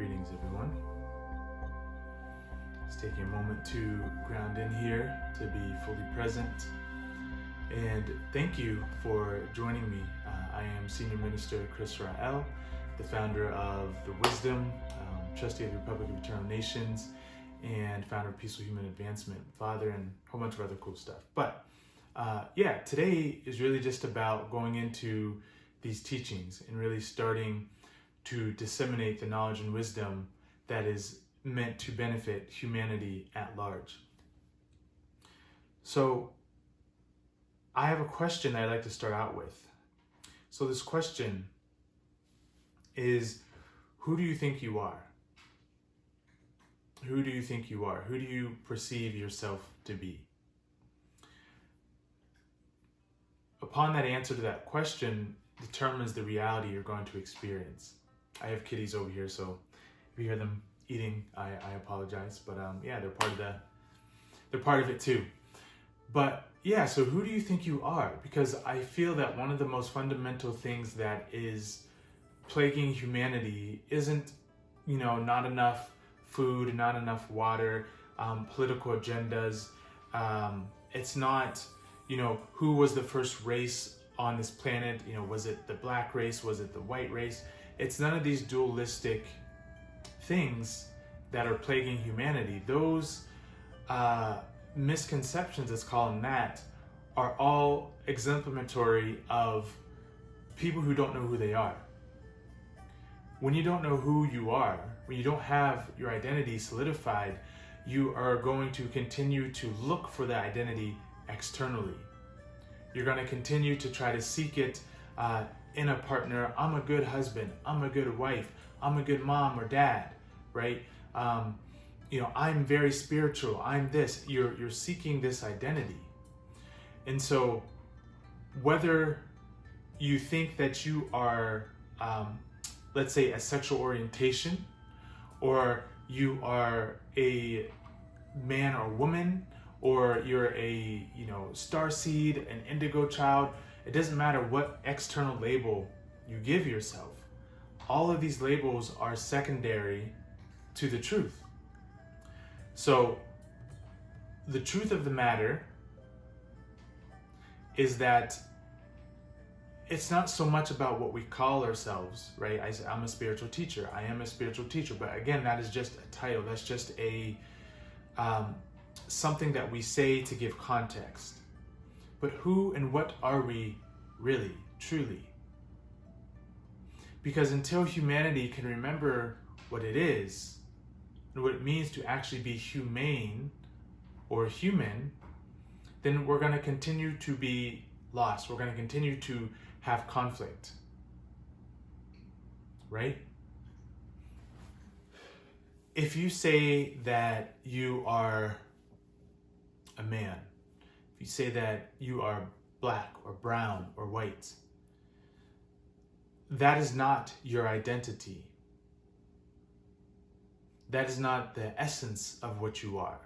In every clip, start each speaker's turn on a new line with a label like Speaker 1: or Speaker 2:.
Speaker 1: Greetings, everyone. Just taking a moment to ground in here, to be fully present. And thank you for joining me. I am Senior Minister Chris Rael, the founder of The.Wisdom, trustee of the Republic of Eternal Nations, and founder of Peaceful Human Advancement, father, and a whole bunch of other cool stuff. But today is really just about going into these teachings and really starting to disseminate the knowledge and wisdom that is meant to benefit humanity at large. So I have a question I'd like to start out with. So this question is, who do you think you are? Who do you think you are? Who do you perceive yourself to be? Upon that answer to that question determines the reality you're going to experience. I have kitties over here, so if you hear them eating, I apologize. But they're part of it too. But yeah, so who do you think you are? Because I feel that one of the most fundamental things that is plaguing humanity isn't, not enough food, not enough water, political agendas. It's not, who was the first race on this planet? Was it the black race? Was it the white race? It's none of these dualistic things that are plaguing humanity. Those misconceptions, let's call them that, are all exemplary of people who don't know who they are. When you don't know who you are, when you don't have your identity solidified, you are going to continue to look for that identity externally. You're going to continue to try to seek it in a partner. I'm a good husband. I'm a good wife. I'm a good mom or dad, right? I'm very spiritual. I'm this. You're seeking this identity. And so whether you think that you are, let's say, a sexual orientation, or you are a man or woman, or you're a starseed, an indigo child, it doesn't matter what external label you give yourself. All of these labels are secondary to the truth. So the truth of the matter is that it's not so much about what we call ourselves, right? I say, I'm a spiritual teacher. I am a spiritual teacher. But again, that is just a title. That's just a something that we say to give context. But who and what are we really, truly? Because until humanity can remember what it is and what it means to actually be humane or human, then we're going to continue to be lost. We're going to continue to have conflict, right? If you say that you are a man, if you say that you are black or brown or white, that is not your identity. That is not the essence of what you are.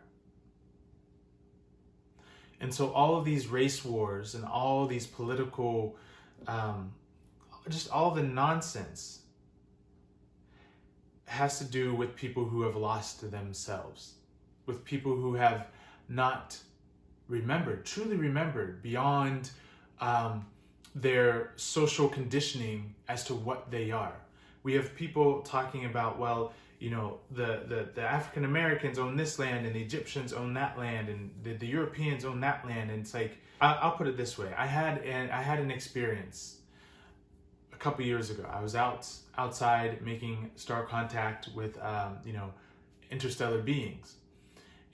Speaker 1: And so all of these race wars and all these political, just all the nonsense has to do with people who have lost themselves, with people who have not truly remembered beyond their social conditioning as to what they are. We have people talking about, the African Americans own this land and the Egyptians own that land and the Europeans own that land. And it's like, I'll put it this way. I had an experience a couple years ago. I was outside making star contact with, interstellar beings.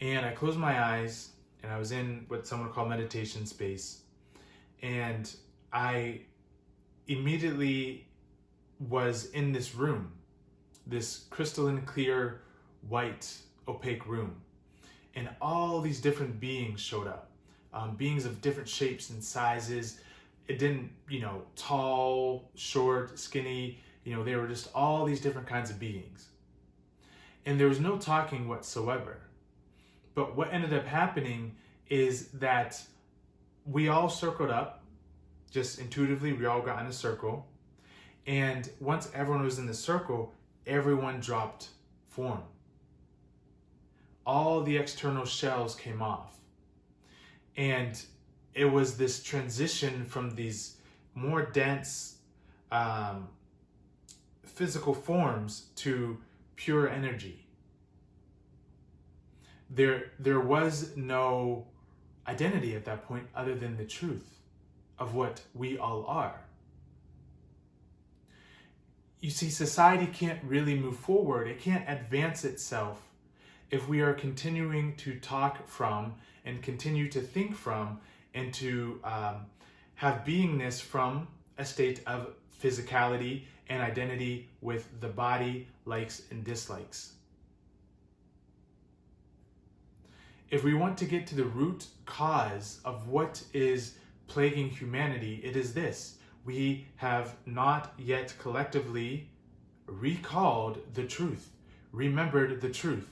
Speaker 1: And I closed my eyes and I was in what some would call meditation space. And I immediately was in this room, this crystalline clear, white, opaque room. And all these different beings showed up. Beings of different shapes and sizes. It didn't, tall, short, skinny, they were just all these different kinds of beings. And there was no talking whatsoever. But what ended up happening is that we all circled up, just intuitively, we all got in a circle. And once everyone was in the circle, everyone dropped form. All the external shells came off. And it was this transition from these more dense physical forms to pure energy. There was no identity at that point other than the truth of what we all are. You see, society can't really move forward. It can't advance itself if we are continuing to talk from and continue to think from and to have beingness from a state of physicality and identity with the body, likes and dislikes. If we want to get to the root cause of what is plaguing humanity, it is this: we have not yet collectively recalled the truth, remembered the truth.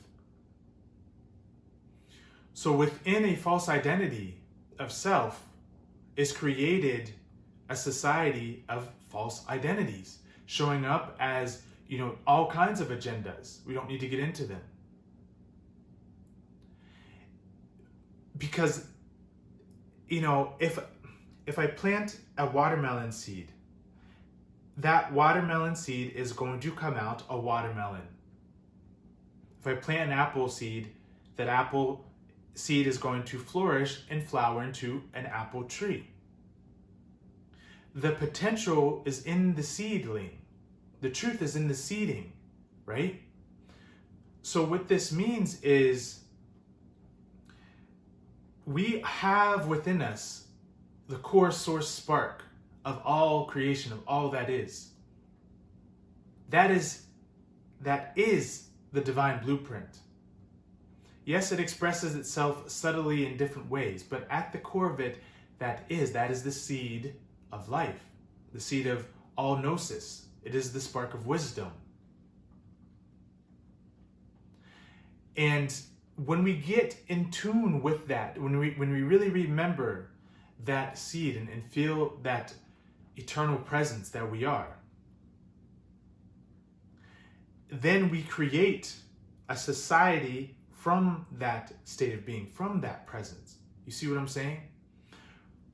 Speaker 1: So within a false identity of self is created a society of false identities, showing up as, all kinds of agendas. We don't need to get into them. Because, if I plant a watermelon seed, that watermelon seed is going to come out a watermelon. If I plant an apple seed, that apple seed is going to flourish and flower into an apple tree. The potential is in the seedling. The truth is in the seeding, right? So what this means is we have within us the core source spark of all creation, of all that is. That is the divine blueprint. Yes, it expresses itself subtly in different ways, but at the core of it, that is the seed of life, the seed of all gnosis. It is the spark of wisdom. And when we get in tune with that, when we really remember that seed and feel that eternal presence that we are, then we create a society from that state of being, from that presence. You see what I'm saying?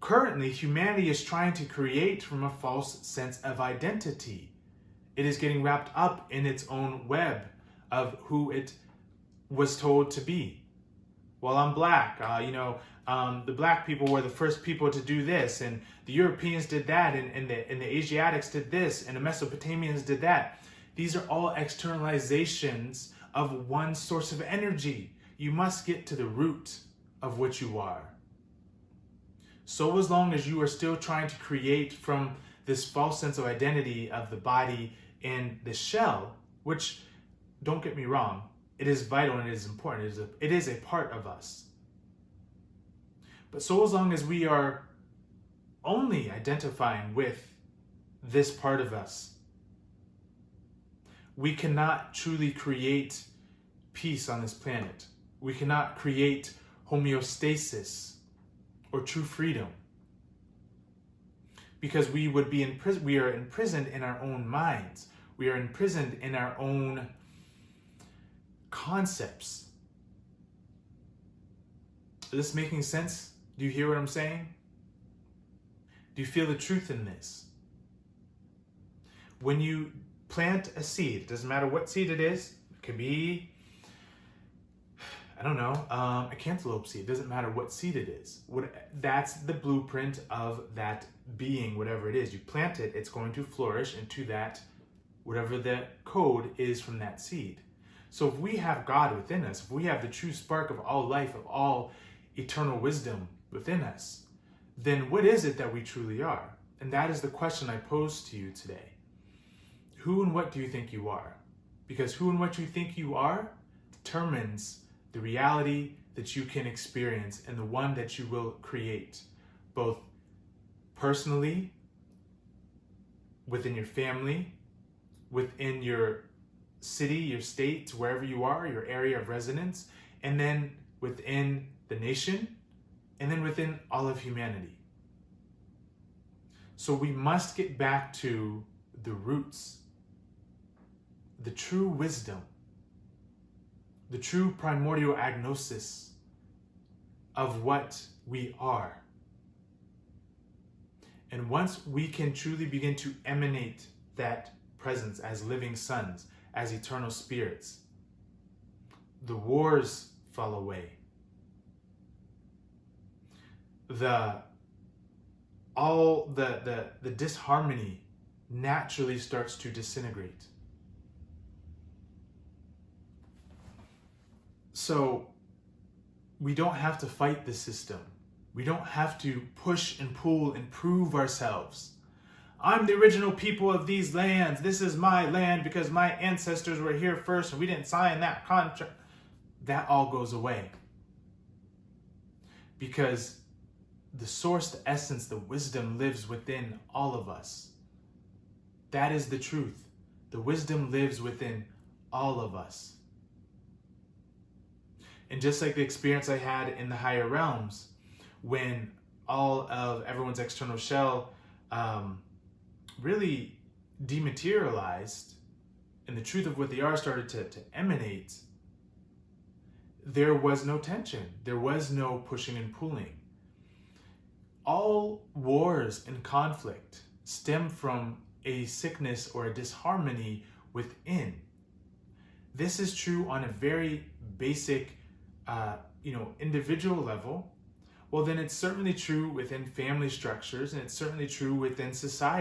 Speaker 1: Currently, humanity is trying to create from a false sense of identity. It is getting wrapped up in its own web of who it was told to be. Well, I'm black. The black people were the first people to do this, and the Europeans did that, and the Asiatics did this, and the Mesopotamians did that. These are all externalizations of one source of energy. You must get to the root of what you are. So as long as you are still trying to create from this false sense of identity of the body and the shell, which, don't get me wrong, it is vital and it is important. It is a part of us. But so as long as we are only identifying with this part of us, we cannot truly create peace on this planet. We cannot create homeostasis or true freedom, because we would be we are imprisoned in our own minds. We are imprisoned in our own concepts. Is this making sense? Do you hear what I'm saying? Do you feel the truth in this? When you plant a seed, it doesn't matter what seed it is. It could be, a cantaloupe seed. It doesn't matter what seed it is. That's the blueprint of that being, whatever it is. You plant it, it's going to flourish into that, whatever the code is from that seed. So if we have God within us, if we have the true spark of all life, of all eternal wisdom within us, then what is it that we truly are? And that is the question I pose to you today. Who and what do you think you are? Because who and what you think you are determines the reality that you can experience and the one that you will create, both personally, within your family, within your city, your state, wherever you are, your area of residence, and then within the nation, and then within all of humanity. So we must get back to the roots the true wisdom, the true primordial agnosis of what we are. And once we can truly begin to emanate that presence as living sons, as eternal spirits, the wars fall away. The disharmony naturally starts to disintegrate. So we don't have to fight the system. We don't have to push and pull and prove ourselves. I'm the original people of these lands. This is my land because my ancestors were here first and we didn't sign that contract. That all goes away. Because the source, the essence, the wisdom lives within all of us. That is the truth. The wisdom lives within all of us. And just like the experience I had in the higher realms, when all of everyone's external shell really dematerialized and the truth of what they are started to emanate, there was no tension. There was no pushing and pulling. All wars and conflict stem from a sickness or a disharmony within. This is true on a very basic, individual level. Well, then it's certainly true within family structures, and it's certainly true within society.